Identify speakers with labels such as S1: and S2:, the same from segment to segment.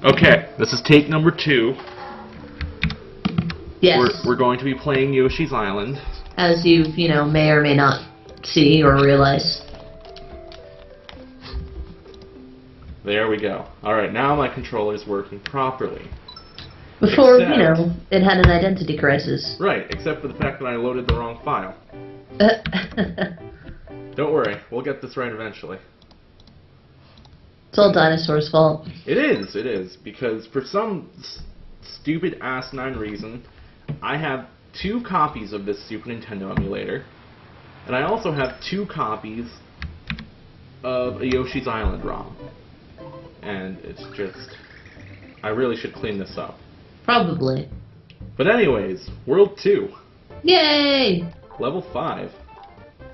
S1: Okay, this is take number 2.
S2: Yes.
S1: We're going to be playing Yoshi's Island.
S2: As you may or may not see or realize.
S1: There we go. Alright, now my controller's working properly.
S2: Before,
S1: Except-
S2: it had an identity crisis.
S1: Right, except for the fact that I loaded the wrong file. Don't worry, we'll get this right eventually.
S2: It's all Dinosaur's fault.
S1: It is, because for some stupid asinine reason, I have 2 copies of this Super Nintendo emulator, and I also have 2 copies of a Yoshi's Island ROM. And it's just... I really should clean this up.
S2: Probably.
S1: But anyways, World 2.
S2: Yay!
S1: Level 5.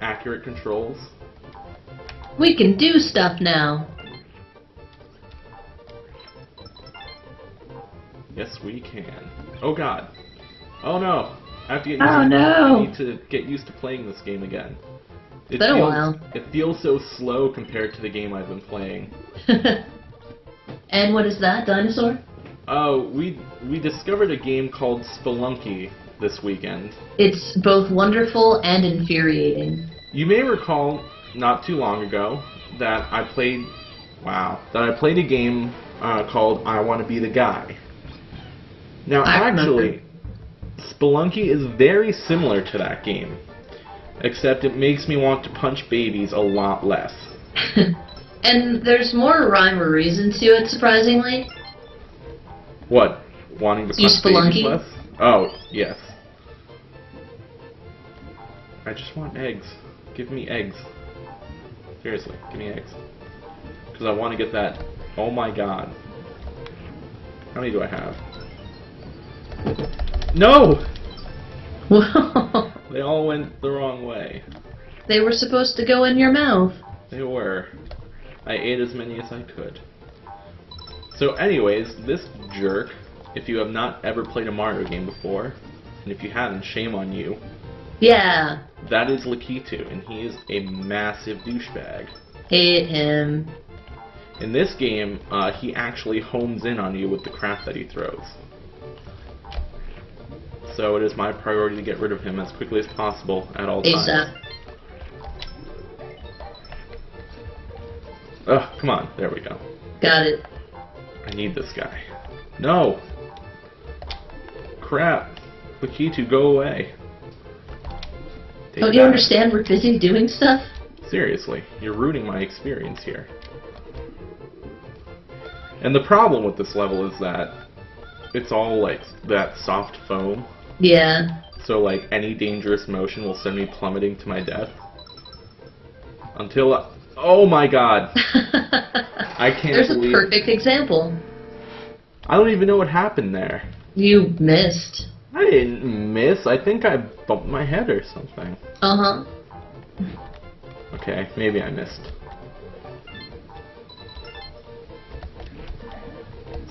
S1: Accurate controls.
S2: We can do stuff now.
S1: Yes, we can. Oh god. Oh no. I have to get
S2: Oh, no.
S1: I need to get used to playing this game again.
S2: It's been a while.
S1: It feels so slow compared to the game I've been playing.
S2: And what is that, Dinosaur?
S1: Oh, we discovered a game called Spelunky this weekend.
S2: It's both wonderful and infuriating.
S1: You may recall not too long ago that I played a game called I Want to Be the Guy. Now, actually, Spelunky is very similar to that game, except it makes me want to punch babies a lot less.
S2: And there's more rhyme or reason to it, surprisingly.
S1: What? Wanting to punch babies less? Oh, yes. I just want eggs. Give me eggs. Seriously, give me eggs. Because I want to get that. Oh my god. How many do I have? No!
S2: Whoa.
S1: They all went the wrong way.
S2: They were supposed to go in your mouth.
S1: They were. I ate as many as I could. So anyways, this jerk, if you have not ever played a Mario game before, and if you haven't, shame on you.
S2: Yeah.
S1: That is Lakitu, and he is a massive douchebag.
S2: Hate him.
S1: In this game, he actually homes in on you with the crap that he throws. So it is my priority to get rid of him as quickly as possible at all times.
S2: ASAP.
S1: Ugh, come on. There we go.
S2: Got it.
S1: I need this guy. No! Crap. Lakitu, go away. Take
S2: Don't you understand we're busy doing stuff?
S1: Seriously, you're ruining my experience here. And the problem with this level is that it's all like that soft foam.
S2: Yeah.
S1: So like any dangerous motion will send me plummeting to my death. Until oh my god. I can't
S2: There's
S1: believe...
S2: a perfect example.
S1: I don't even know what happened there.
S2: You missed.
S1: I didn't miss. I think I bumped my head or something.
S2: Uh-huh.
S1: Okay, maybe I missed.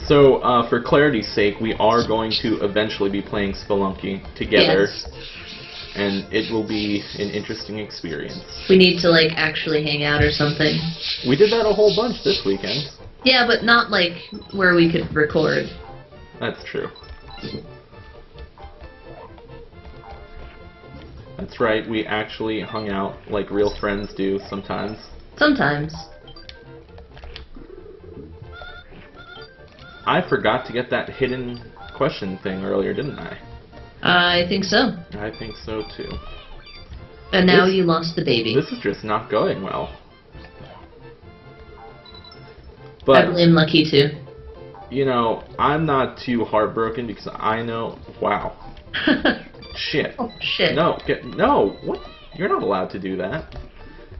S1: So, for clarity's sake, we are going to eventually be playing Spelunky together.
S2: Yes.
S1: And it will be an interesting experience.
S2: We need to, like, actually hang out or something.
S1: We did that a whole bunch this weekend.
S2: Yeah, but not, like, where we could record.
S1: That's true. That's right, we actually hung out like real friends do sometimes.
S2: Sometimes.
S1: I forgot to get that hidden question thing earlier, didn't I?
S2: I think so.
S1: I think so too.
S2: And now you lost the baby.
S1: This is just not going well.
S2: I
S1: But,
S2: blame Lakitu.
S1: you know, I'm not too heartbroken because I know... Wow. Shit.
S2: Oh, shit.
S1: No, what? You're not allowed to do that.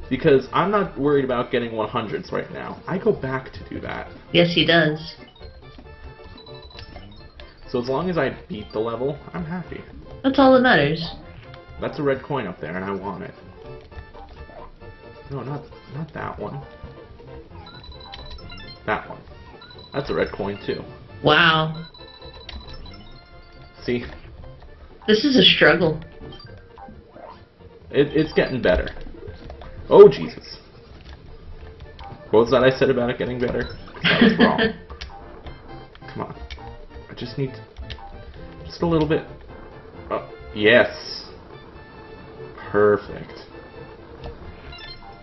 S1: Because I'm not worried about getting 100s right now. I go back to do that.
S2: Yes, he does.
S1: So as long as I beat the level, I'm happy.
S2: That's all that matters.
S1: That's a red coin up there, and I want it. No, not that one. That one. That's a red coin, too.
S2: Wow.
S1: See?
S2: This is a struggle.
S1: It's getting better. Oh, Jesus. What was that I said about it getting better? That was wrong. Come on. I just need just a little bit. Oh, yes. Perfect.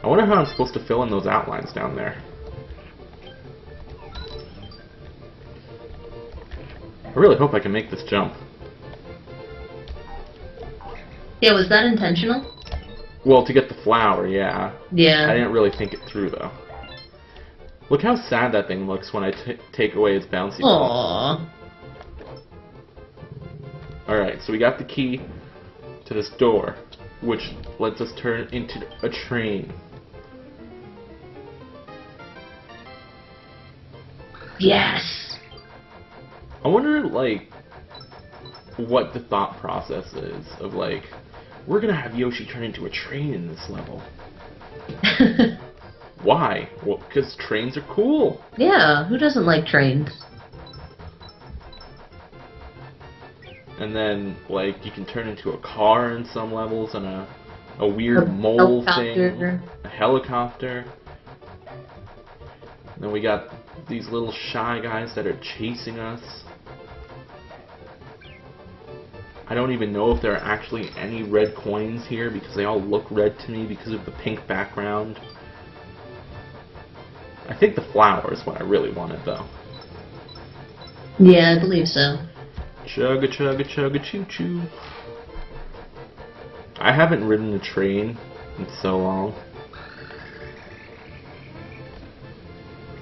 S1: I wonder how I'm supposed to fill in those outlines down there. I really hope I can make this jump.
S2: Yeah, was that intentional?
S1: Well, to get the flower, yeah.
S2: Yeah.
S1: I didn't really think it through, though. Look how sad that thing looks when I take away its bouncy ball.
S2: Aww.
S1: Alright, so we got the key to this door, which lets us turn into a train.
S2: Yes.
S1: I wonder, like, what the thought process is of, like, we're gonna have Yoshi turn into a train in this level. Why? Well, because trains are cool.
S2: Yeah, who doesn't like trains?
S1: And then, like, you can turn into a car in some levels and a weird mole thing. A helicopter. And then we got these little shy guys that are chasing us. I don't even know if there are actually any red coins here because they all look red to me because of the pink background. I think the flower is what I really wanted, though.
S2: Yeah, I believe so.
S1: Chugga chugga chugga choo choo. I haven't ridden a train in so long.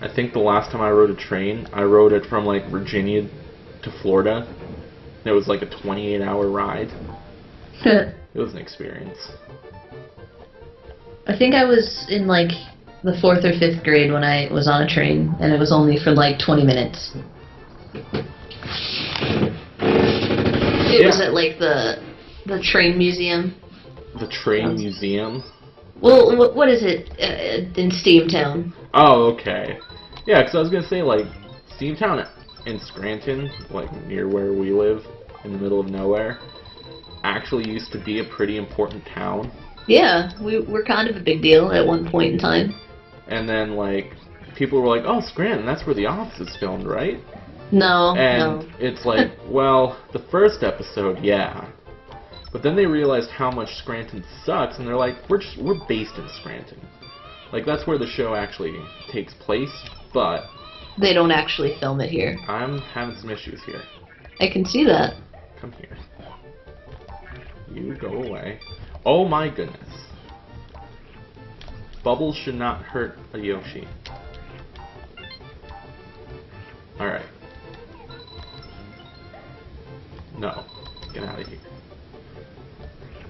S1: I think the last time I rode a train, I rode it from like Virginia to Florida. It was like a 28-hour ride. It was an experience.
S2: I think I was in like the 4th or 5th grade when I was on a train, and it was only for like 20 minutes. It was at like the train museum.
S1: The train museum?
S2: Well, what is it in Steamtown?
S1: Oh, okay. Yeah, because I was going to say, like, Steamtown in Scranton, like near where we live, in the middle of nowhere, actually used to be a pretty important town.
S2: Yeah, we were kind of a big deal at one point in time.
S1: And then, like, people were like, oh, Scranton, that's where The Office is filmed, right?
S2: No,
S1: and it's like, well, the first episode, yeah. But then they realized how much Scranton sucks, and they're like, we're based in Scranton. Like, that's where the show actually takes place, but
S2: they don't actually film it here.
S1: I'm having some issues here.
S2: I can see that.
S1: Come here. You go away. Oh my goodness. Bubbles should not hurt a Yoshi. Alright. No. Get out of here.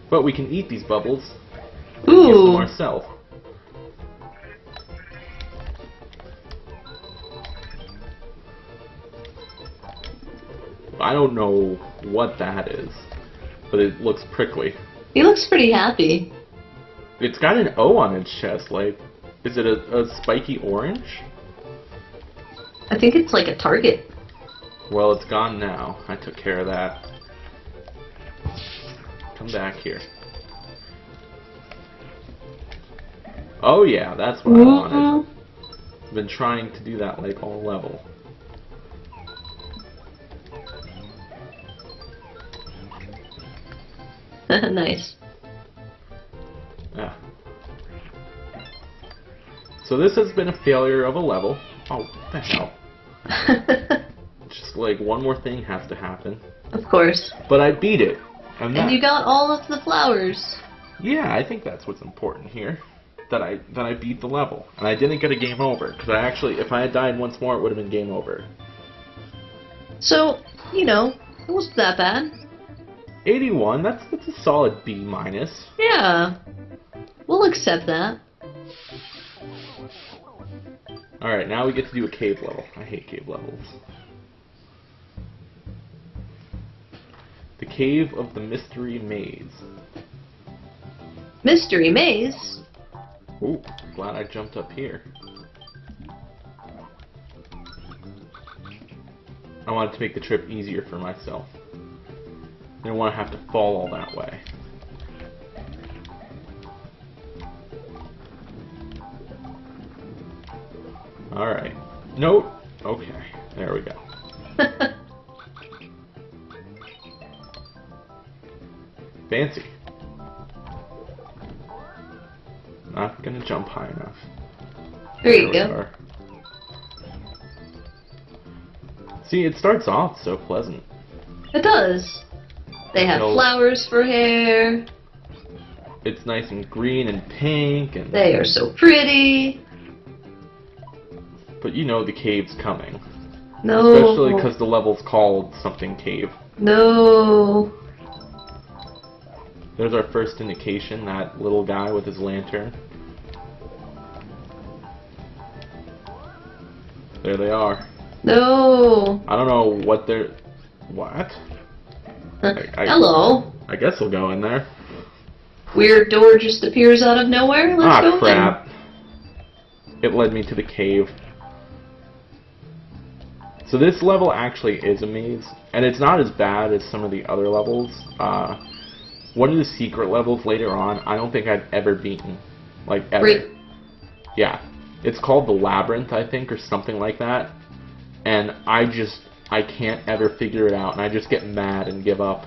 S1: But we can eat these bubbles. And use them ourselves. I don't know what that is, but it looks prickly.
S2: He looks pretty happy.
S1: It's got an O on its chest, like, is it a spiky orange?
S2: I think it's like a target.
S1: Well, it's gone now. I took care of that. Come back here. Oh yeah, that's what I wanted. I've been trying to do that like all level.
S2: Nice.
S1: Yeah. So this has been a failure of a level. Oh, what the hell? Just like one more thing has to happen.
S2: Of course.
S1: But I beat it. And
S2: you got all of the flowers.
S1: Yeah, I think that's what's important here. That I beat the level. And I didn't get a game over. Because I actually, if I had died once more, it would have been game over.
S2: So, you know, it wasn't that bad.
S1: 81, that's a solid B minus.
S2: Yeah. We'll accept that.
S1: Alright, now we get to do a cave level. I hate cave levels. The Cave of the Mystery Maze.
S2: Mystery Maze?
S1: Ooh, glad I jumped up here. I wanted to make the trip easier for myself. I didn't want to have to fall all that way. Alright. Nope. Okay. There we go. Fancy. Not gonna jump high enough.
S2: There you
S1: we
S2: go.
S1: are. See, it starts off so pleasant.
S2: It does. They have flowers for hair.
S1: It's nice and green and pink, and
S2: They are so pretty.
S1: but you know the cave's coming.
S2: No.
S1: Especially because the level's called something cave.
S2: No.
S1: There's our first indication, that little guy with his lantern. There they are.
S2: No.
S1: I don't know what they're... What?
S2: Hello.
S1: I guess we'll go in there.
S2: Weird door just appears out of nowhere. Let's go
S1: crap. It led me to the cave. So this level actually is a maze, and it's not as bad as some of the other levels. One of the secret levels later on, I don't think I've ever beaten. Like, ever.
S2: Right.
S1: Yeah. It's called the Labyrinth, I think, or something like that. And I can't ever figure it out, and I just get mad and give up.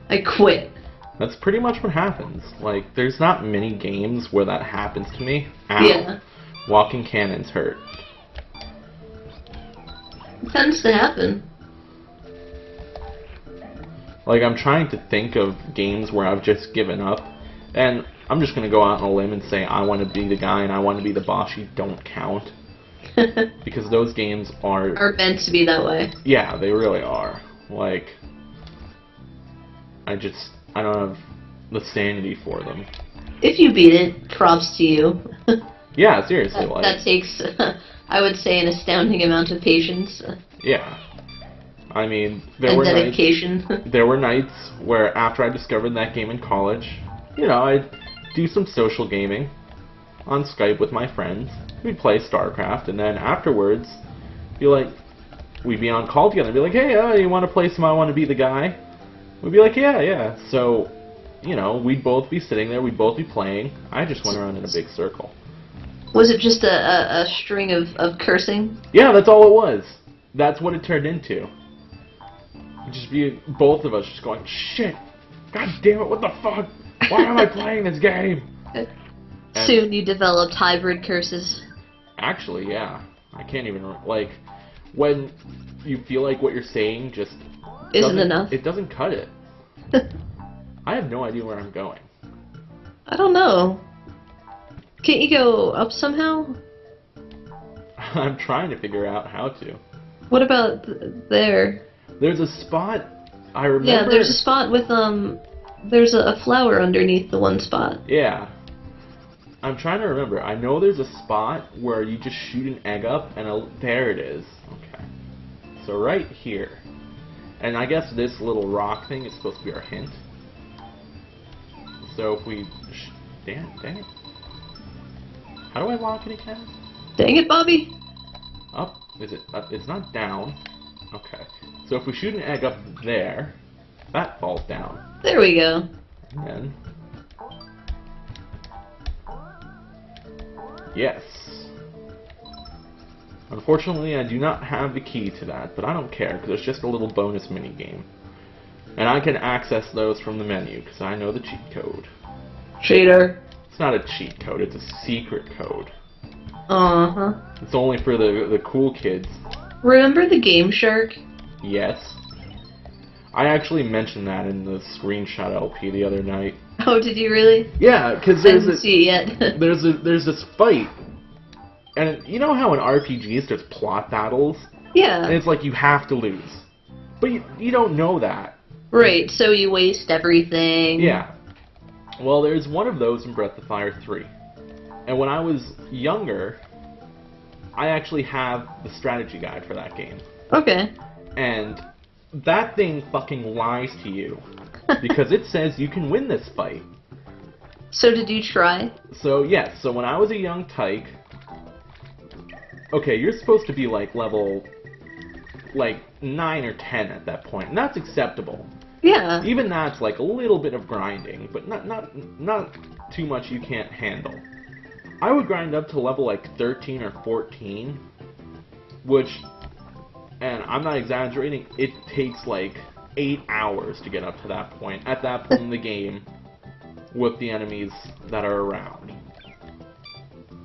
S2: I quit.
S1: That's pretty much what happens. Like, there's not many games where that happens to me. Ow.
S2: Yeah.
S1: Walking cannons hurt.
S2: It tends to happen.
S1: Like, I'm trying to think of games where I've just given up, and I'm just going to go out on a limb and say I want to be the guy and I want to be the boss. You don't count. Because those games
S2: are meant to be that way.
S1: Yeah, they really are. Like, I don't have the sanity for them.
S2: If you beat it, props to you.
S1: Yeah, seriously.
S2: That takes, I would say, an astounding amount of patience.
S1: Yeah. I mean,
S2: and dedication.
S1: There were nights where after I discovered that game in college, you know, I'd do some social gaming on Skype with my friends. We'd play StarCraft, and then afterwards, we'd be on call together and be like, hey, you want to play some I Want to Be the Guy? We'd be like, yeah. So, you know, we'd both be sitting there, we'd both be playing. I just went around in a big circle.
S2: Was it just a string of cursing?
S1: Yeah, that's all it was. That's what it turned into. Just be both of us just going, shit, god damn it, what the fuck? Why am I playing this game?
S2: Soon you developed hybrid curses.
S1: Actually, yeah. I can't even, like, when you feel like what you're saying just
S2: isn't enough.
S1: It doesn't cut it. I have no idea where I'm going.
S2: I don't know. Can't you go up somehow?
S1: I'm trying to figure out how to.
S2: What about there?
S1: There's a spot, I remember...
S2: Yeah, there's a spot with, there's a flower underneath the one spot.
S1: Yeah. I'm trying to remember. I know there's a spot where you just shoot an egg up, and there it is. Okay. So right here. And I guess this little rock thing is supposed to be our hint. So if we... Dang it. How do I lock it again?
S2: Dang it, Bobby.
S1: Up? Is it up? It's not down. Okay. So if we shoot an egg up there, that falls down.
S2: There we go.
S1: And then... Yes. Unfortunately, I do not have the key to that, but I don't care, because it's just a little bonus mini-game. And I can access those from the menu, because I know the cheat code.
S2: Cheater.
S1: It's not a cheat code, it's a secret code.
S2: Uh-huh.
S1: It's only for the cool kids.
S2: Remember the Game Shark?
S1: Yes. I actually mentioned that in the screenshot LP the other night.
S2: Oh, did you really?
S1: Yeah, because
S2: I didn't see it yet.
S1: there's this fight, and you know how in RPGs there's plot battles?
S2: Yeah.
S1: And it's like you have to lose, but you don't know that.
S2: Right. So you waste everything.
S1: Yeah. Well, there's one of those in Breath of Fire 3, and when I was younger, I actually have the strategy guide for that game.
S2: Okay.
S1: And that thing fucking lies to you. Because it says you can win this fight.
S2: So did you try?
S1: So, yes. So when I was a young tyke... Okay, you're supposed to be, like, level... Like, 9 or 10 at that point. And that's acceptable.
S2: Yeah.
S1: Even that's, like, a little bit of grinding. But not too much you can't handle. I would grind up to level, like, 13 or 14. which, and I'm not exaggerating, it takes like 8 hours to get up to that point. At that point in the game, with the enemies that are around.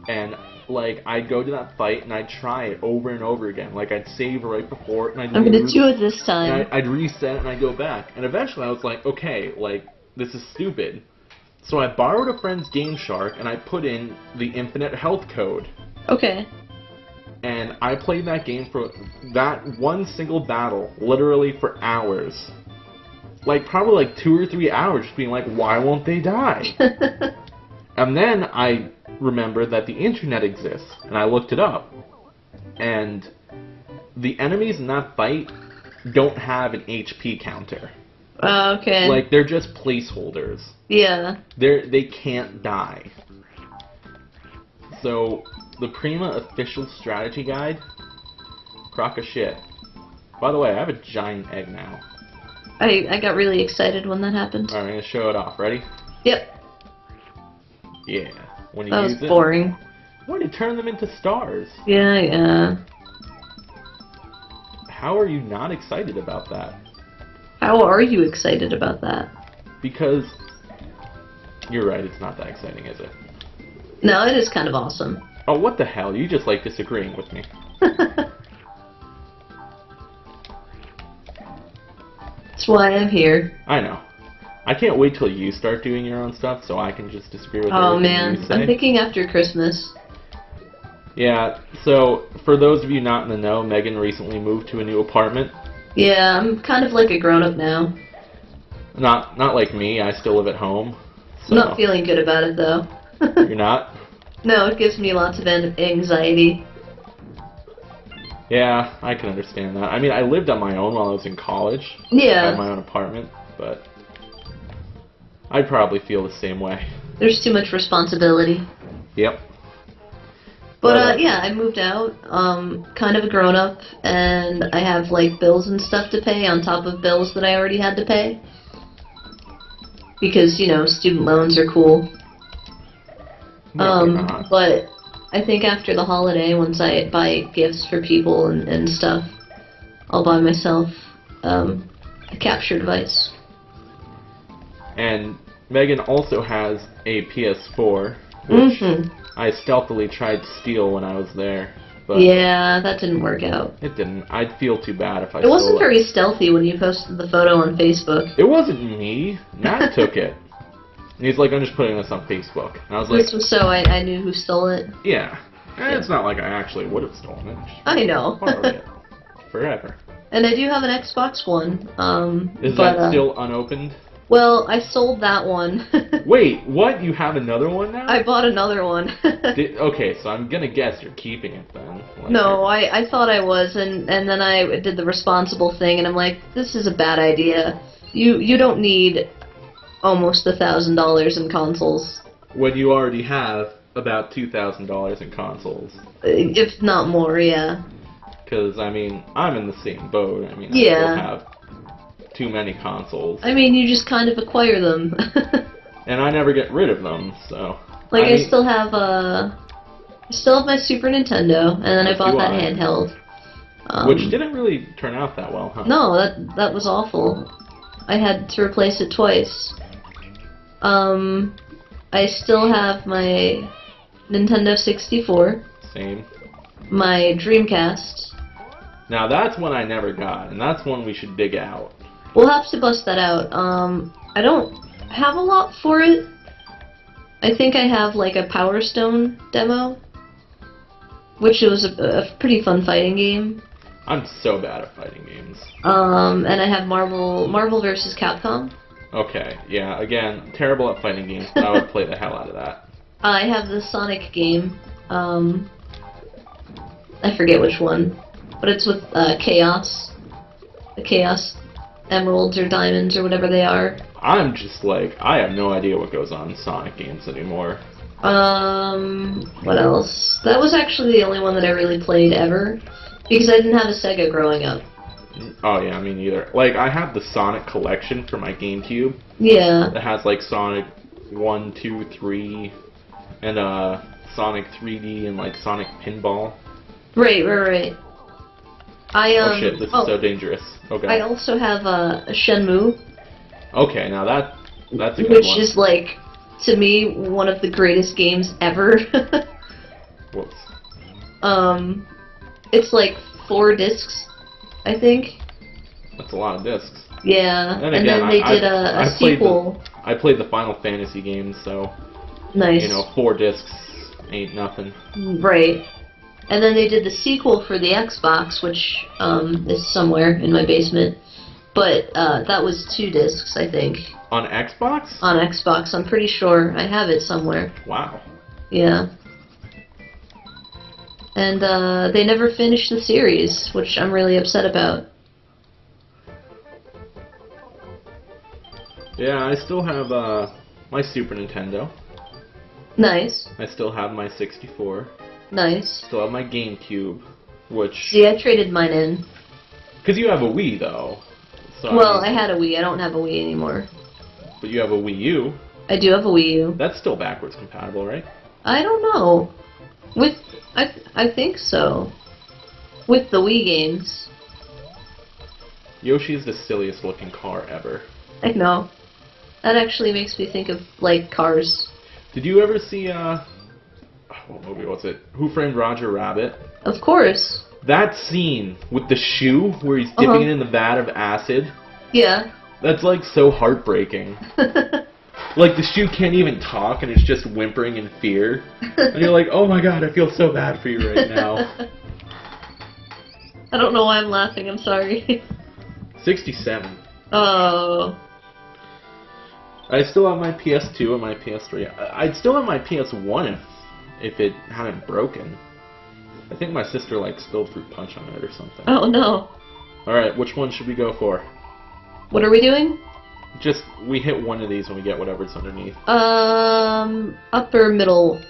S1: And, like, I'd go to that fight and I'd try it over and over again. Like, I'd save right before it and
S2: I'm gonna do it this time.
S1: And I'd reset and I'd go back. And eventually I was like, okay, like, this is stupid. So I borrowed a friend's Game Shark and I put in the infinite health code.
S2: Okay.
S1: And I played that game for that one single battle, literally for hours. Like, probably like 2 or 3 hours, just being like, why won't they die? And then I remembered that the internet exists, and I looked it up. And the enemies in that fight don't have an HP counter.
S2: Okay.
S1: Like, they're just placeholders.
S2: Yeah.
S1: They can't die. So, the Prima official strategy guide, crock of shit. By the way, I have a giant egg now.
S2: I got really excited when that happened.
S1: Alright, I'm gonna show it off. Ready?
S2: Yep.
S1: Yeah. When you
S2: That was
S1: use it,
S2: boring.
S1: why did you turn them into stars?
S2: Yeah.
S1: How are you not excited about that?
S2: How are you excited about that?
S1: Because you're right, it's not that exciting, is it?
S2: No, it is kind of awesome.
S1: Oh, what the hell? You just like disagreeing with me.
S2: That's why I'm here.
S1: I know. I can't wait till you start doing your own stuff so I can just disagree with
S2: Oh
S1: everything
S2: man,
S1: you say.
S2: I'm thinking after Christmas.
S1: Yeah, so for those of you not in the know, Megan recently moved to a new apartment.
S2: Yeah, I'm kind of like a grown-up now.
S1: Not like me, I still live at home. So.
S2: I'm not feeling good about it though.
S1: You're not?
S2: No, it gives me lots of anxiety.
S1: Yeah, I can understand that. I mean, I lived on my own while I was in college.
S2: Yeah.
S1: I had my own apartment, but I'd probably feel the same way.
S2: There's too much responsibility.
S1: Yep.
S2: But yeah, I moved out, kind of a grown-up, and I have, like, bills and stuff to pay on top of bills that I already had to pay. Because, you know, student loans are cool.
S1: No, they're not.
S2: But I think after the holiday, once I buy gifts for people and stuff, I'll buy myself a capture device.
S1: And Megan also has a PS4, which I stealthily tried to steal when I was there. But
S2: yeah, that didn't work out.
S1: it didn't. I'd feel too bad if I
S2: It
S1: stole
S2: wasn't
S1: it.
S2: very stealthy when you posted the photo on Facebook.
S1: It wasn't me. Matt took it. And he's like, I'm just putting this on Facebook. And I was like,
S2: This was so I knew who stole it.
S1: yeah. And it's not like I actually would have stolen it. Just
S2: I know.
S1: borrowed it. Forever.
S2: And I do have an Xbox One.
S1: Is
S2: but,
S1: that still unopened?
S2: Well, I sold that one.
S1: Wait, what? You have another one now?
S2: I bought another one.
S1: Okay, so I'm gonna guess you're keeping it then. Like,
S2: No, I thought I was, and then I did the responsible thing, and I'm like, this is a bad idea. You don't need almost $1,000 in consoles,
S1: when you already have about $2,000 in consoles.
S2: if not more. Yeah.
S1: Because, I mean, I'm in the same boat. I mean, I
S2: Yeah.
S1: still have too many consoles.
S2: I mean, you just kind of acquire them.
S1: And I never get rid of them, so...
S2: Like I
S1: mean,
S2: still have my Super Nintendo, and then I
S1: As
S2: bought
S1: do
S2: that
S1: I.
S2: handheld.
S1: Which didn't really turn out that well, huh?
S2: No, that was awful. I had to replace it twice. I still have my Nintendo 64,
S1: Same.
S2: my Dreamcast.
S1: Now, that's one I never got, and that's one we should dig out.
S2: We'll have to bust that out. I don't have a lot for it. I think I have like a Power Stone demo, which was a pretty fun fighting game.
S1: I'm so bad at fighting games.
S2: And I have Marvel vs. Capcom.
S1: Okay, yeah, again, terrible at fighting games, but I would play the hell out of that.
S2: I have the Sonic game. I forget which one, but it's with Chaos. The Chaos Emeralds or Diamonds or whatever they are.
S1: I'm just like, I have no idea what goes on in Sonic games anymore.
S2: What else? That was actually the only one that I really played ever, because I didn't have a Sega growing up.
S1: Oh yeah, me neither. Like, I have the Sonic collection for my GameCube.
S2: Yeah.
S1: That has like Sonic 1, 2, 3, and Sonic 3D and like Sonic Pinball.
S2: Right.
S1: Oh shit, this is so dangerous. Okay.
S2: I also have a Shenmue.
S1: Okay, now that's a good
S2: which
S1: one.
S2: is like, to me, one of the greatest games ever.
S1: Whoops.
S2: It's like 4 discs, I think.
S1: That's a lot of discs.
S2: Yeah,
S1: And
S2: and
S1: again,
S2: then they did a sequel.
S1: I played the Final Fantasy games, so
S2: Nice.
S1: you know, 4 discs ain't nothing.
S2: Right. And then they did the sequel for the Xbox, which is somewhere in my basement. But that was 2 discs, I think.
S1: On Xbox?
S2: On Xbox, I'm pretty sure I have it somewhere.
S1: Wow.
S2: Yeah. And they never finished the series, which I'm really upset about.
S1: Yeah, I still have my Super Nintendo.
S2: Nice.
S1: I still have my 64.
S2: Nice.
S1: Still have my GameCube, which...
S2: See, I traded mine in.
S1: Because you have a Wii, though. So
S2: Well, I had a Wii. I don't have a Wii anymore.
S1: But you have a Wii U.
S2: I do have a Wii U.
S1: That's still backwards compatible, right?
S2: I don't know. I think so. With the Wii games.
S1: Yoshi is the silliest looking car ever.
S2: I know. That actually makes me think of, like, Cars.
S1: Did you ever see, what movie was it? Who Framed Roger Rabbit?
S2: Of course.
S1: That scene with the shoe where he's dipping it in the vat of acid,
S2: Yeah.
S1: that's like so heartbreaking. Like the shoe can't even talk and it's just whimpering in fear. And you're like, oh my god, I feel so bad for you right now.
S2: I don't know why I'm laughing, I'm sorry.
S1: 67.
S2: Oh.
S1: I still have my PS2 and my PS3. I'd still have my PS1 if it hadn't broken. I think my sister like spilled fruit punch on it or something.
S2: Oh no.
S1: Alright, which one should we go for?
S2: What are we doing?
S1: Just, we hit one of these and we get whatever's underneath.
S2: Upper middle.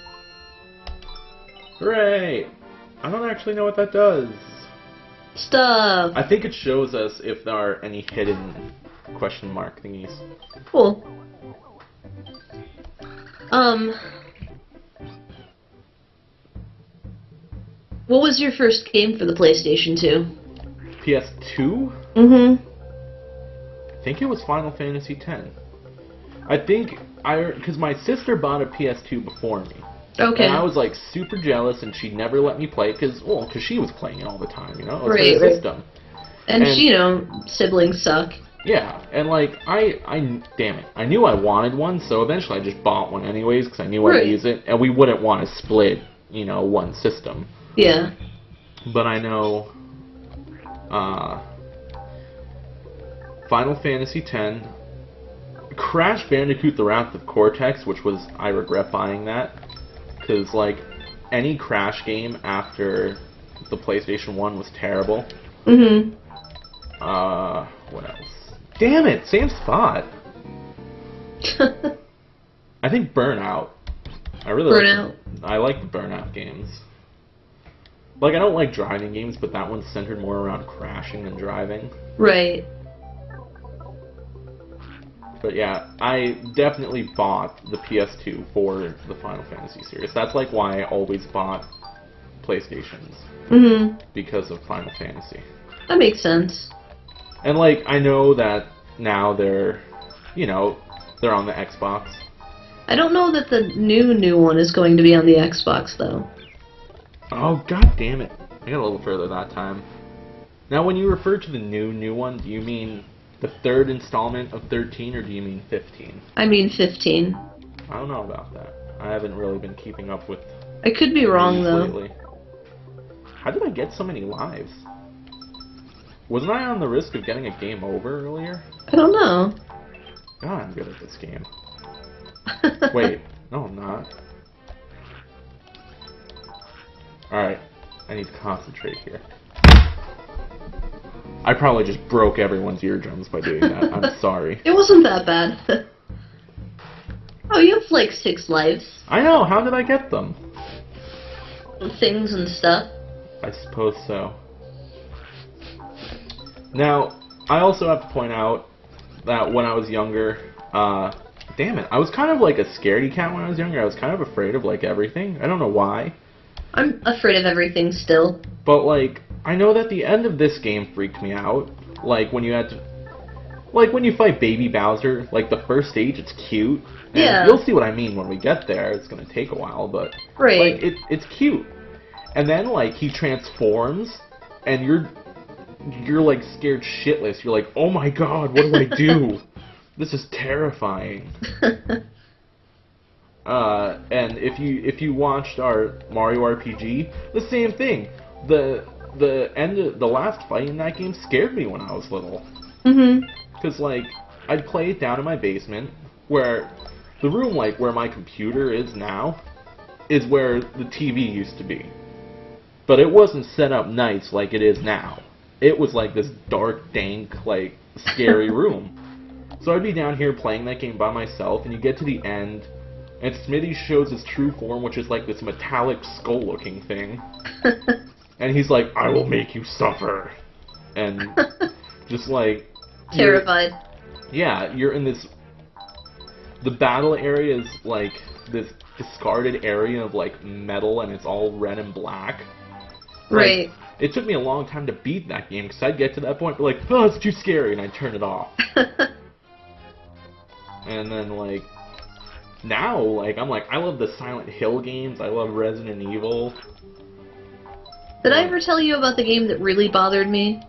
S1: Hooray! I don't actually know what that does.
S2: Stuff.
S1: I think it shows us if there are any hidden question mark thingies.
S2: Cool. What was your first game for the PlayStation 2?
S1: PS2?
S2: Mm-hmm.
S1: I think it was Final Fantasy X. I think because my sister bought a PS2 before me.
S2: Okay.
S1: And I was like super jealous, and she never let me play because she was playing it all the time, you know. It was
S2: Right,
S1: her
S2: right.
S1: system.
S2: And you know, siblings suck.
S1: Yeah, and like damn it, I knew I wanted one, so eventually I just bought one anyways because I knew
S2: Right.
S1: I'd use it, and we wouldn't want to split, you know, one system.
S2: Yeah.
S1: But I know, Final Fantasy X, Crash Bandicoot: The Wrath of Cortex, which was, I regret buying that, because like any Crash game after the PlayStation 1 was terrible.
S2: Mm-hmm.
S1: What else? Damn it, same spot. I think Burnout. I really
S2: Burnout.
S1: I like the Burnout games. Like, I don't like driving games, but that one's centered more around crashing than driving.
S2: Right.
S1: But yeah, I definitely bought the PS2 for the Final Fantasy series. That's like why I always bought PlayStations.
S2: Mm-hmm.
S1: Because of Final Fantasy.
S2: That makes sense.
S1: And like, I know that now they're, you know, they're on the Xbox.
S2: I don't know that the new one is going to be on the Xbox, though.
S1: Oh, god damn it. I got a little further that time. Now, when you refer to the new one, do you mean the third installment of 13, or do you mean 15?
S2: I mean 15.
S1: I don't know about that. I haven't really been keeping up with
S2: I could be wrong,
S1: news
S2: though.
S1: lately. How did I get so many lives? Wasn't I on the risk of getting a game over earlier?
S2: I don't know.
S1: God, I'm good at this game. Wait, no I'm not. Alright, I need to concentrate here. I probably just broke everyone's eardrums by doing that. I'm sorry.
S2: It wasn't that bad. Oh, you have like 6 lives.
S1: I know, how did I get them?
S2: Things and stuff.
S1: I suppose so. Now, I also have to point out that when I was younger, damn it, I was kind of like a scaredy cat when I was younger. I was kind of afraid of like everything. I don't know why.
S2: I'm afraid of everything still.
S1: But like, I know that the end of this game freaked me out. Like when you had to, like when you fight Baby Bowser, like the first stage, it's cute. And
S2: Yeah.
S1: you'll see what I mean when we get there. It's gonna take a while, but
S2: Right.
S1: like it's cute. And then like he transforms, and you're like scared shitless. You're like, oh my god, what do I do? This is terrifying. And if you watched our Mario RPG, the same thing. The last fight in that game scared me when I was little.
S2: Mhm.
S1: Cause like I'd play it down in my basement, where the room like where my computer is now is where the TV used to be. But it wasn't set up nice like it is now. It was like this dark, dank, like scary room. So I'd be down here playing that game by myself, and you get to the end, and Smithy shows his true form, which is like this metallic skull-looking thing. And he's like, I will make you suffer. And just like...
S2: Terrified.
S1: Yeah, you're in this... The battle area is like this discarded area of like metal, and it's all red and black.
S2: Right.
S1: Like, it took me a long time to beat that game, because I'd get to that point, but like, oh, it's too scary, and I'd turn it off. And then, like, now, like, I'm like, I love the Silent Hill games, I love Resident Evil.
S2: Did I ever tell you about the game that really bothered me?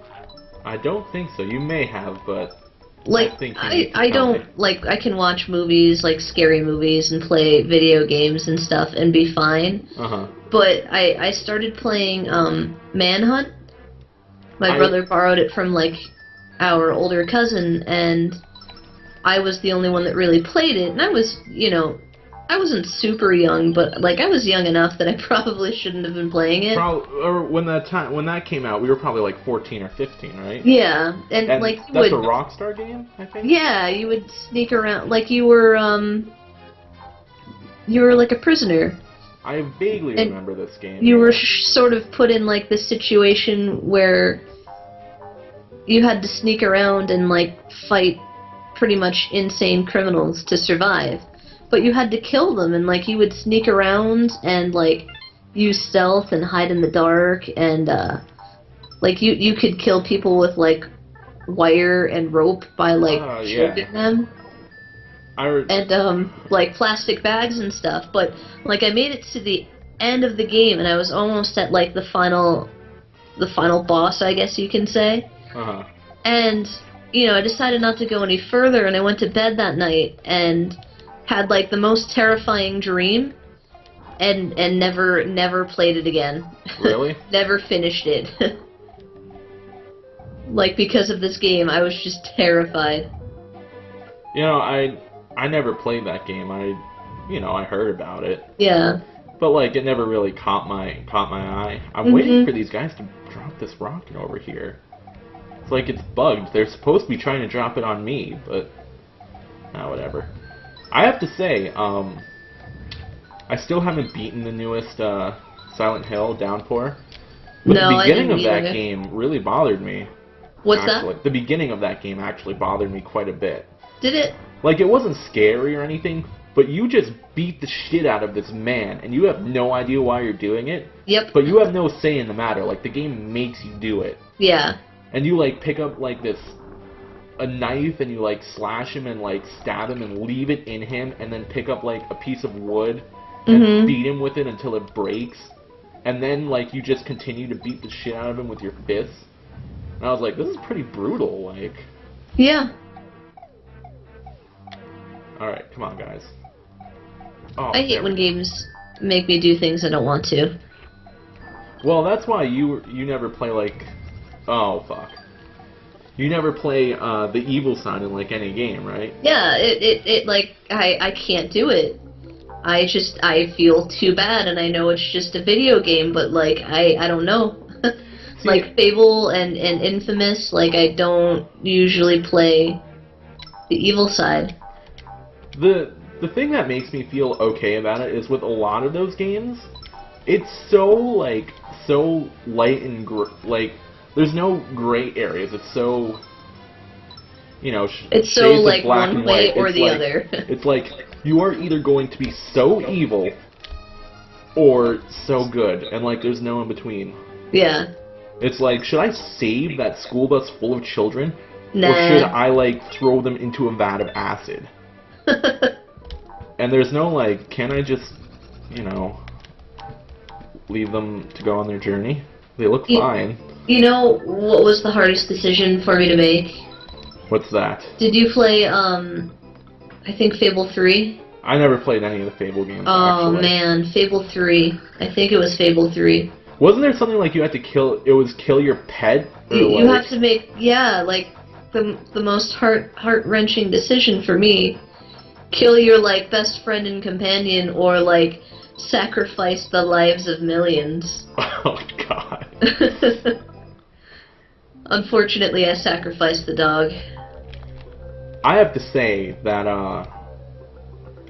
S1: I don't think so. You may have, but
S2: Like,
S1: I think you need to
S2: I
S1: tell me.
S2: don't, like, I can watch movies, like scary movies, and play video games and stuff and be fine.
S1: Uh-huh.
S2: But I started playing Manhunt. My brother borrowed it from, like, our older cousin, and I was the only one that really played it. And I was, you know, I wasn't super young, but, like, I was young enough that I probably shouldn't have been playing it.
S1: Or when that came out, we were probably like 14 or 15, right?
S2: Yeah, and like, you
S1: that's
S2: would,
S1: a Rockstar game, I think?
S2: yeah, you would sneak around, like, you were like a prisoner.
S1: I vaguely
S2: And
S1: remember this game.
S2: You were sort of put in, like, this situation where you had to sneak around and, like, fight pretty much insane criminals to survive. But you had to kill them, and, like, you would sneak around and, like, use stealth and hide in the dark, and, like, you could kill people with, like, wire and rope by, like, choking them. And, like, plastic bags and stuff. But, like, I made it to the end of the game, and I was almost at, like, the final boss, I guess you can say.
S1: Uh-huh.
S2: And, you know, I decided not to go any further, and I went to bed that night, and had, like, the most terrifying dream, and never played it again.
S1: Really?
S2: Never finished it. Like, because of this game, I was just terrified.
S1: You know, I never played that game. I heard about it.
S2: Yeah.
S1: But like it never really caught my eye. I'm waiting for these guys to drop this rocket over here. It's like it's bugged. They're supposed to be trying to drop it on me, but whatever. I have to say, I still haven't beaten the newest Silent Hill Downpour. But
S2: No,
S1: the beginning
S2: I didn't
S1: of that
S2: either.
S1: game really bothered me.
S2: What's
S1: actually.
S2: that?
S1: The beginning of that game actually bothered me quite a bit.
S2: Did it?
S1: Like, it wasn't scary or anything, but you just beat the shit out of this man, and you have no idea why you're doing it.
S2: Yep.
S1: But you have no say in the matter. Like, the game makes you do it.
S2: Yeah.
S1: And you, like, pick up, like, a knife, and you, like, slash him and, like, stab him and leave it in him, and then pick up, like, a piece of wood and beat him with it until it breaks. And then, like, you just continue to beat the shit out of him with your fists. And I was like, this is pretty brutal, like...
S2: Yeah.
S1: Alright, come on, guys. Oh,
S2: I hate when games make me do things I don't want to.
S1: Well, that's why you never play, like... Oh, fuck. You never play the evil side in, like, any game, right?
S2: Yeah, it like, I can't do it. I feel too bad, and I know it's just a video game, but, like, I don't know.
S1: See,
S2: like, Fable and Infamous, like, I don't usually play the evil side.
S1: The thing that makes me feel okay about it is with a lot of those games, it's so light and like, there's no gray areas. It's so,
S2: It's so,
S1: shades of
S2: like,
S1: black
S2: one
S1: and
S2: way
S1: white.
S2: or
S1: It's
S2: the
S1: like,
S2: other.
S1: It's like, you are either going to be so evil or so good, and, like, there's no in between.
S2: Yeah.
S1: It's like, should I save that school bus full of children?
S2: Nah.
S1: Or should I, like, throw them into a vat of acid? And there's no, like, can I just, you know, leave them to go on their journey? They look fine.
S2: You know what was the hardest decision for me to make?
S1: What's that?
S2: Did you play, I think Fable 3?
S1: I never played any of the Fable games,
S2: Oh,
S1: actually.
S2: man, Fable 3. I think it was Fable 3.
S1: Wasn't there something like you had to kill your pet? Or
S2: You
S1: like,
S2: have to make, yeah, like, the most heart-wrenching decision for me. Kill your, like, best friend and companion, or, like, sacrifice the lives of millions.
S1: Oh, God.
S2: Unfortunately, I sacrificed the dog.
S1: I have to say that,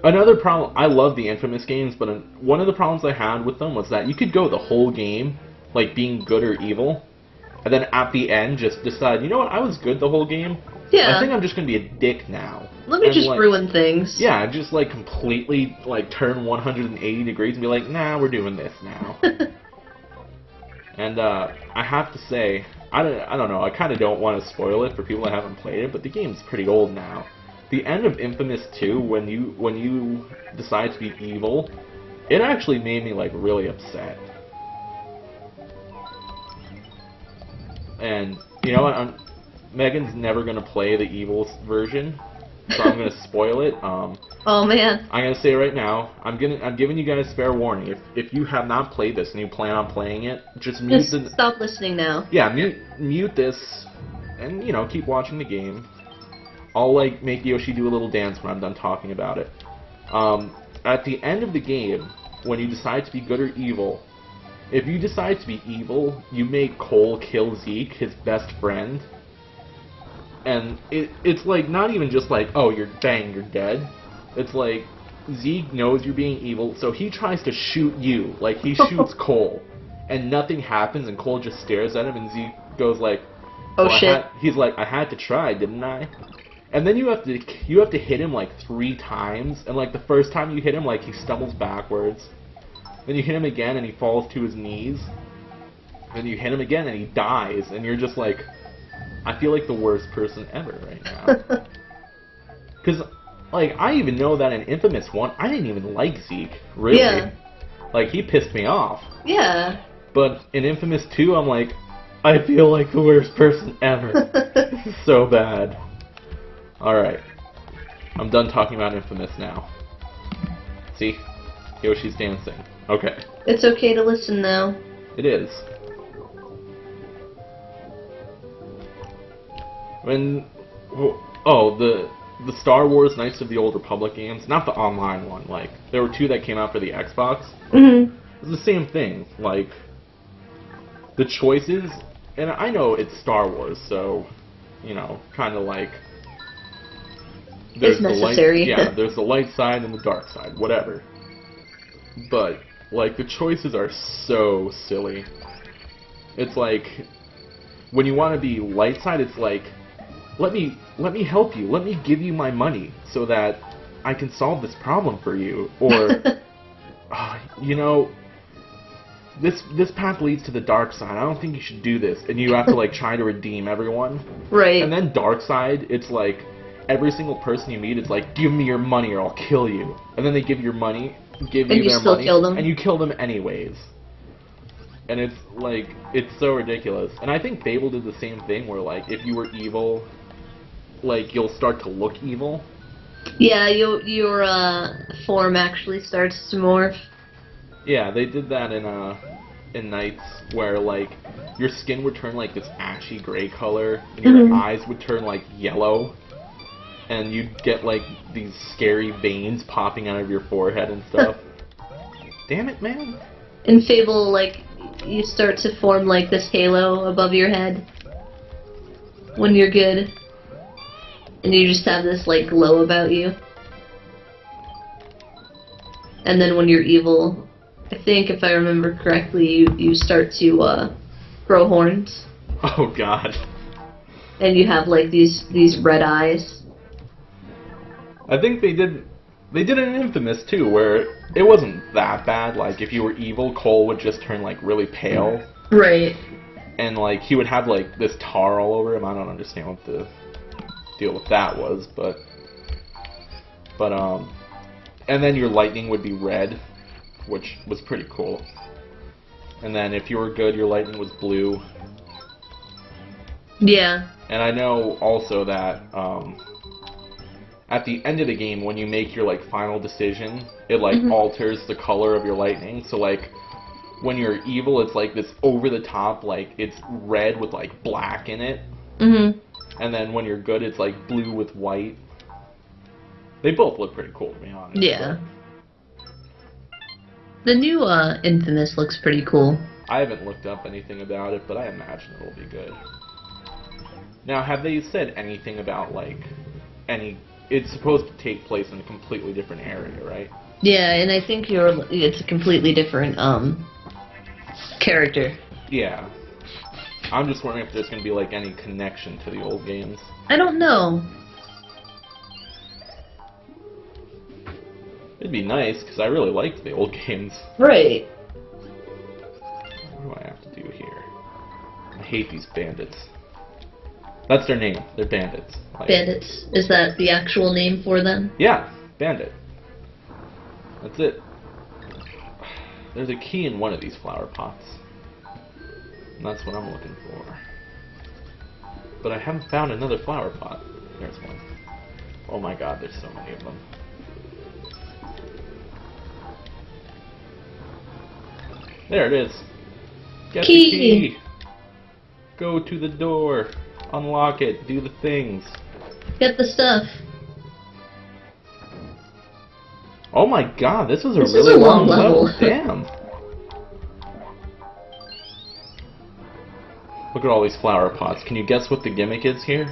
S1: another problem, I love the Infamous games, but one of the problems I had with them was that you could go the whole game, like, being good or evil, and then at the end just decide, you know what, I was good the whole game.
S2: Yeah.
S1: I think I'm just gonna be a dick now.
S2: Let me
S1: And,
S2: just
S1: like,
S2: ruin things.
S1: Yeah, just, like, completely, like, turn 180 degrees and be like, nah, we're doing this now. And, I have to say, I don't know, I kind of don't want to spoil it for people that haven't played it, but the game's pretty old now. The end of Infamous 2, when you decide to be evil, it actually made me, like, really upset. And, you know what, Megan's never gonna play the evil version, so I'm gonna spoil it.
S2: Oh man.
S1: I'm gonna say right now, I'm giving you guys fair warning. If you have not played this and you plan on playing it, just mute
S2: Just stop listening now.
S1: Yeah, mute this, and you know, keep watching the game. I'll like make Yoshi do a little dance when I'm done talking about it. At the end of the game, when you decide to be good or evil, if you decide to be evil, you make Cole kill Zeke, his best friend. And it's like not even just like, oh, you're dead. It's like Zeke knows you're being evil, so he tries to shoot you. Like he shoots Cole, and nothing happens, and Cole just stares at him, and Zeke goes like,
S2: "Oh
S1: well,
S2: shit!"
S1: He's like, "I had to try, didn't I?" And then you have to hit him like 3 times, and like the first time you hit him, like he stumbles backwards. Then you hit him again, and he falls to his knees. Then you hit him again, and he dies, and you're just like, I feel like the worst person ever right now. Because, like, I even know that in Infamous 1, I didn't even like Zeke, really.
S2: Yeah.
S1: Like, he pissed me off.
S2: Yeah.
S1: But in Infamous 2, I'm like, I feel like the worst person ever. This is so bad. Alright. I'm done talking about Infamous now. See? Yoshi's dancing. Okay.
S2: It's okay to listen now.
S1: It is. The Star Wars Knights of the Old Republic games, not the online one, like, there were 2 that came out for the Xbox.
S2: Mm-hmm.
S1: It's the same thing, like, the choices, and I know it's Star Wars, so, you know, kind of like,
S2: It's necessary.
S1: there's the light side and the dark side, whatever. But, like, the choices are so silly. It's like, when you want to be light side, it's like, let me help you. Let me give you my money so that I can solve this problem for you. Or, you know, this path leads to the dark side. I don't think you should do this. And you have to like try to redeem everyone.
S2: Right.
S1: And then dark side, it's like every single person you meet, it's like, give me your money or I'll kill you. And then they give you their money,
S2: and you still kill them.
S1: and you kill them anyways. And it's like, it's so ridiculous. And I think Fable did the same thing where like, if you were evil, like, you'll start to look evil.
S2: Yeah, your form actually starts to morph.
S1: Yeah, they did that in Knights, where, like, your skin would turn, like, this ashy gray color, and your eyes would turn, like, yellow, and you'd get, like, these scary veins popping out of your forehead and stuff. Damn it, man.
S2: In Fable, like, you start to form, like, this halo above your head when you're good. And you just have this, like, glow about you. And then when you're evil, I think, if I remember correctly, you start to, grow horns.
S1: Oh, God.
S2: And you have, like, these red eyes.
S1: I think they did it in Infamous, too, where it wasn't that bad. Like, if you were evil, Cole would just turn, like, really pale.
S2: Right.
S1: and like he would have like this tar all over him. I don't understand what the deal with that was, but and then your lightning would be red, which was pretty cool. And then if you were good, your lightning was blue.
S2: Yeah.
S1: And I know also that at the end of the game, when you make your like final decision, it like alters the color of your lightning. So like when you're evil, it's like this over the top, like it's red with like black in it. And then when you're good, it's like blue with white. They both look pretty cool, to be honest.
S2: Yeah. The new Infamous looks pretty cool.
S1: I haven't looked up anything about it, but I imagine it'll be good. Now, have they said anything about, like, it's supposed to take place in a completely different area, right?
S2: Yeah, and I think it's a completely different, character.
S1: Yeah. I'm just wondering if there's going to be, like, any connection to the old games.
S2: I don't know.
S1: It'd be nice, because I really liked the old games.
S2: Right.
S1: What do I have to do here? I hate these bandits. That's their name. They're bandits. Like,
S2: Bandits. Is that the actual name for them?
S1: Yeah, bandit. That's it. There's a key in one of these flower pots. And that's what I'm looking for. But I haven't found another flower pot. There's one. Oh my god, there's so many of them. There it is. Get
S2: Key.
S1: the key. Go to the door. Unlock it. Do the things.
S2: Get the stuff.
S1: Oh my god, this is a
S2: This
S1: really
S2: is a
S1: long
S2: long
S1: level.
S2: level.
S1: Damn. Look at all these flower pots. Can you guess what the gimmick is here?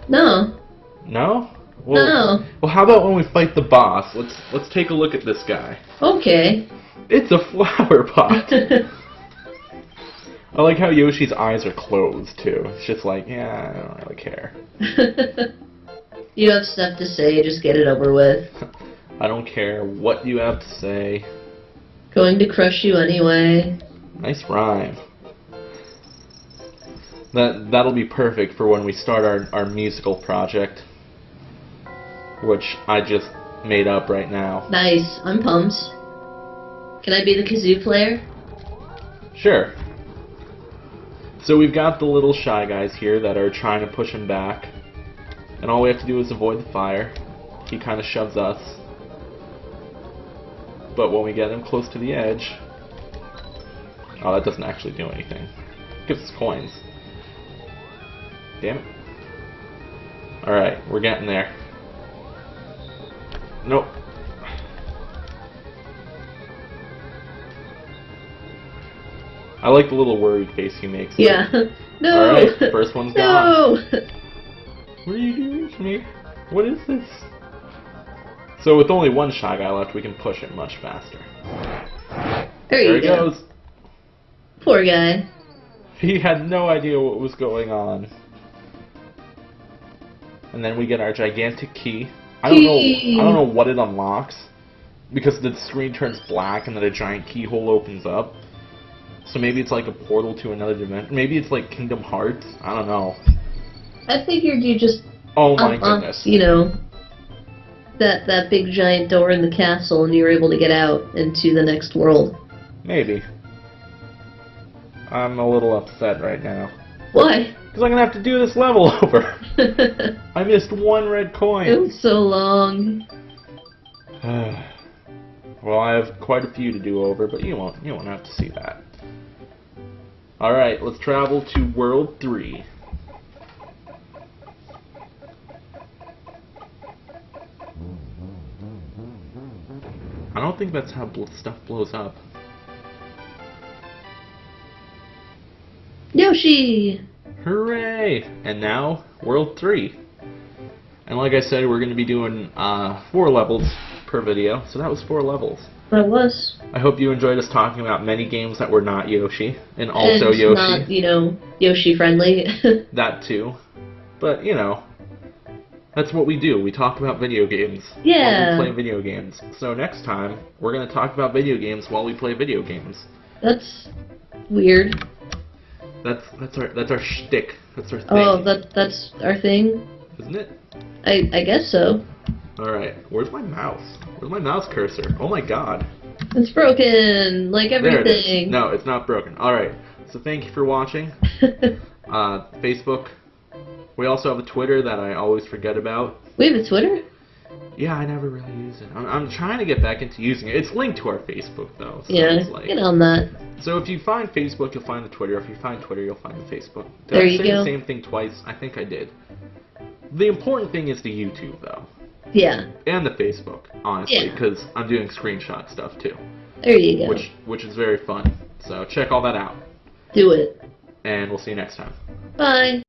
S2: No.
S1: No? Well,
S2: No.
S1: Well, how about when we fight the boss? Let's take a look at this guy.
S2: Okay.
S1: It's a flower pot. I like how Yoshi's eyes are closed too. It's just like, yeah, I don't really care.
S2: You have stuff to say, just get it over with.
S1: I don't care what you have to say.
S2: Going to crush you anyway.
S1: Nice rhyme. That'll be perfect for when we start our musical project, which I just made up right now.
S2: Nice. I'm pumped. Can I be the kazoo player?
S1: Sure. So we've got the little shy guys here that are trying to push him back, and all we have to do is avoid the fire. He kind of shoves us, but when we get him close to the edge, oh, that doesn't actually do anything. It gives us coins. Damn it. Alright, we're getting there. Nope. I like the little worried face he makes.
S2: Yeah. No!
S1: Alright, first one's gone.
S2: No!
S1: What are you doing to me? What is this? So with only one shy guy left, we can push it much faster.
S2: There
S1: he
S2: go.
S1: goes.
S2: Poor guy.
S1: He had no idea what was going on. And then we get our gigantic key. I don't know what it unlocks, because the screen turns black and then a giant keyhole opens up. So maybe it's like a portal to another dimension. Maybe it's like Kingdom Hearts. I don't know.
S2: I figured you just
S1: Oh my goodness.
S2: you know, that big giant door in the castle, and you were able to get out into the next world.
S1: Maybe. I'm a little upset right now.
S2: Why?
S1: Because I'm going to have to do this level over. I missed one red coin.
S2: It was so long.
S1: Well, I have quite a few to do over, but you won't have to see that. Alright, let's travel to World 3. I don't think that's how stuff blows up.
S2: Yoshi!
S1: Hooray! And now, World 3. And like I said, we're going to be doing 4 levels per video, so that was 4 levels.
S2: That was.
S1: I hope you enjoyed us talking about many games that were not Yoshi, and also Yoshi.
S2: Not, you know, Yoshi friendly.
S1: That too. But, you know, that's what we do. We talk about video games
S2: Yeah.
S1: while we play video games. So next time, we're going to talk about video games while we play video games.
S2: That's weird.
S1: That's our shtick. That's our thing.
S2: Oh, that's our thing?
S1: Isn't it?
S2: I guess so.
S1: Alright, where's my mouse? Where's my mouse cursor? Oh my god.
S2: It's broken, like
S1: There it is.
S2: everything.
S1: No, it's not broken. Alright, so thank you for watching. Facebook. We also have a Twitter that I always forget about.
S2: We have a Twitter?
S1: Yeah, I never really use it. I'm trying to get back into using it. It's linked to our Facebook, though. So
S2: Yeah,
S1: it's like,
S2: get on that.
S1: So if you find Facebook, you'll find the Twitter. If you find Twitter, you'll find the Facebook. Did
S2: There
S1: I
S2: you
S1: say
S2: go.
S1: the same thing twice? I think I did. The important thing is the YouTube, though.
S2: Yeah,
S1: And the Facebook, honestly,
S2: Yeah.
S1: because I'm doing screenshot stuff, too.
S2: there you go.
S1: Which is very fun. So check all that out.
S2: Do it.
S1: And we'll see you next time.
S2: Bye.